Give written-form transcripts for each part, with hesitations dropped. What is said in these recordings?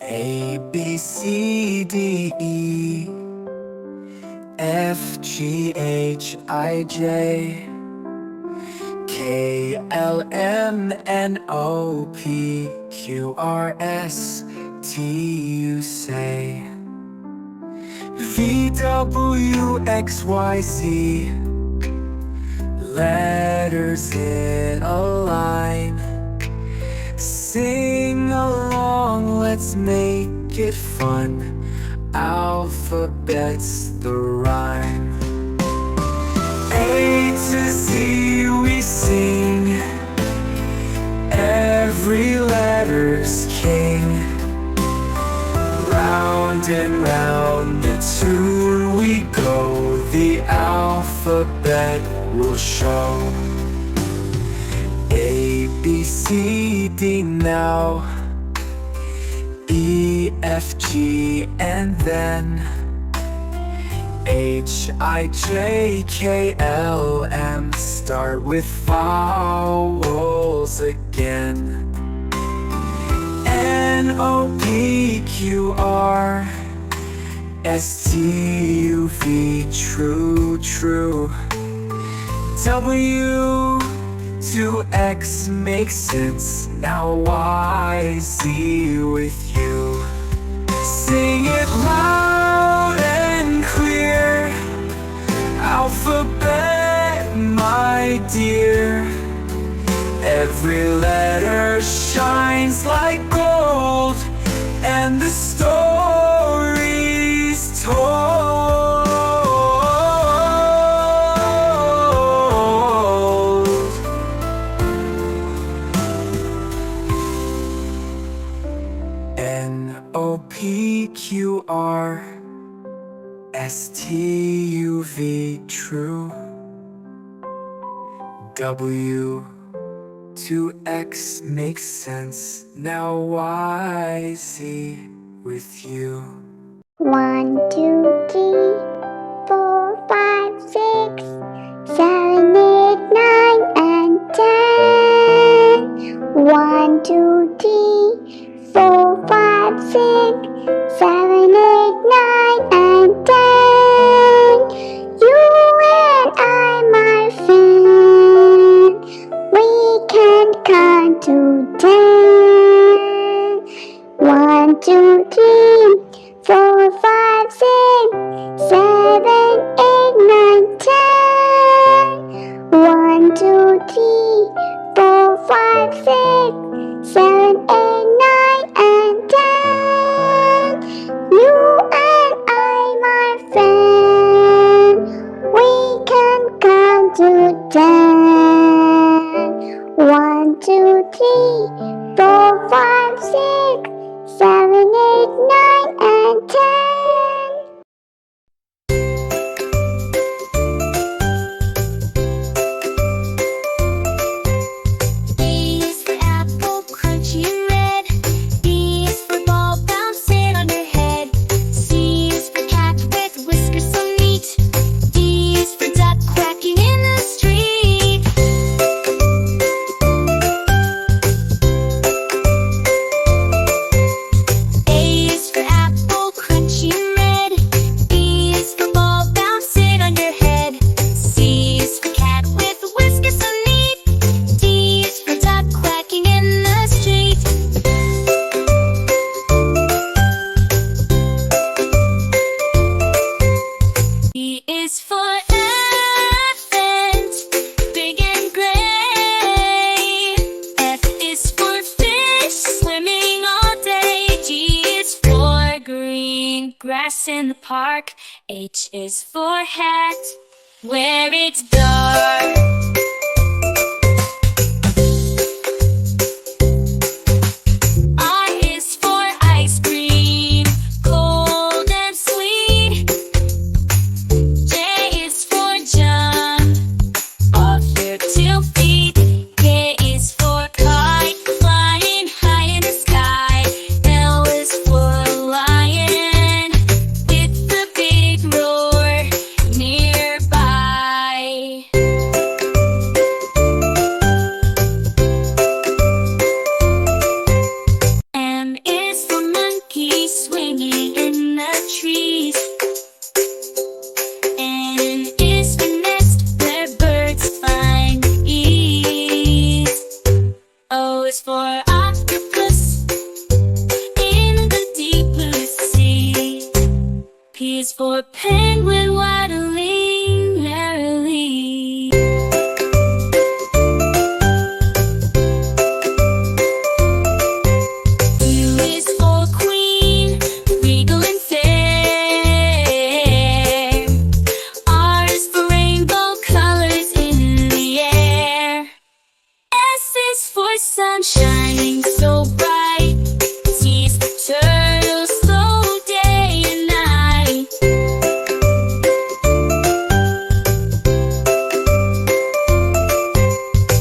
A, B, C, D, E, F, G, H, I, J, K, L, M, N, O, P, Q, R, S, T, U, say. V, W, X, Y, Z, letters in a line. Sing along, let's make it fun. Alphabet's the rhyme. A to Z we sing, every letter's king. Round and round the tune we go, the alphabet will show. A, B, C, D now, E, F, G, and then H, I, J, K, L, M. Start with vowels again. N, O, P, Q, R, S, T, U, V. True, true. W to X makes sense. Now Y, Z with you. Sing it loud and clear. Alphabet, my dear. Every letter shines like gold, and the story's told. N, O, P, Q, R, S, T, U, V. True. W to X makes sense. Now Y, Z with you. 1, 2, 3, 4, 5, 6, 7, 8, 9, and 10. 1, 2, 3, 4, 5, 6, 7, 8, 9, and 10. You and I, my friend, we can count to 10. 1, 2, 3, 4, 5, 6, 7, 8, 9, 10. 1, 2, 3, 4, 5, 6, 7, 8, 9, and 10. You and I, my friend, we can count to 10. 1, 2, 3, 4, 5, 6, 7, 8, 9, and 10. A is for apple, crunchy and red. B is for ball bouncing on your head. C is for cat with whiskers so neat. D is for duck quacking in the street. A is for apple, crunchy and red. B is for ball bouncing on your head. C is for cat with whiskers so neat. D is for duck quacking in the street. E is for elephant, big and gray. F is for fish, swimming all day. G is for green grass in the park. H is for hat, where it's dark. I is for ice cream, cold and sweet. J is for jump, off your 2 feet. K is for kite, flying high in the sky. L is for lion, with the big roar nearby. for penguin waddling merrily. U is for queen, regal and fair. R is for rainbow colors in the air. S is for sun shining so bright. T is for turtle, slow day and night.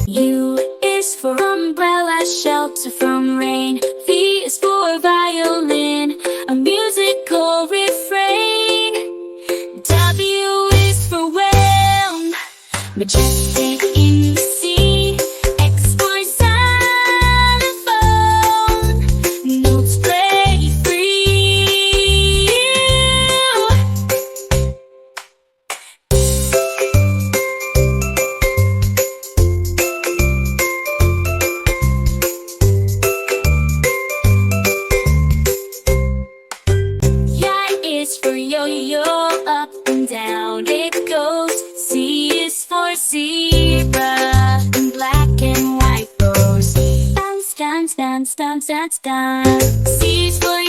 U is for umbrella, shelter from rain. V is for violin, a musical refrain. W is for whale, majestic in the sea. X for xylophone, notes play free. Y is for yo-yo, up and down it goes. Z is for zebra, in black and white rose. Bounce, bounce, bounce, bounce, bounce, bounce. C is for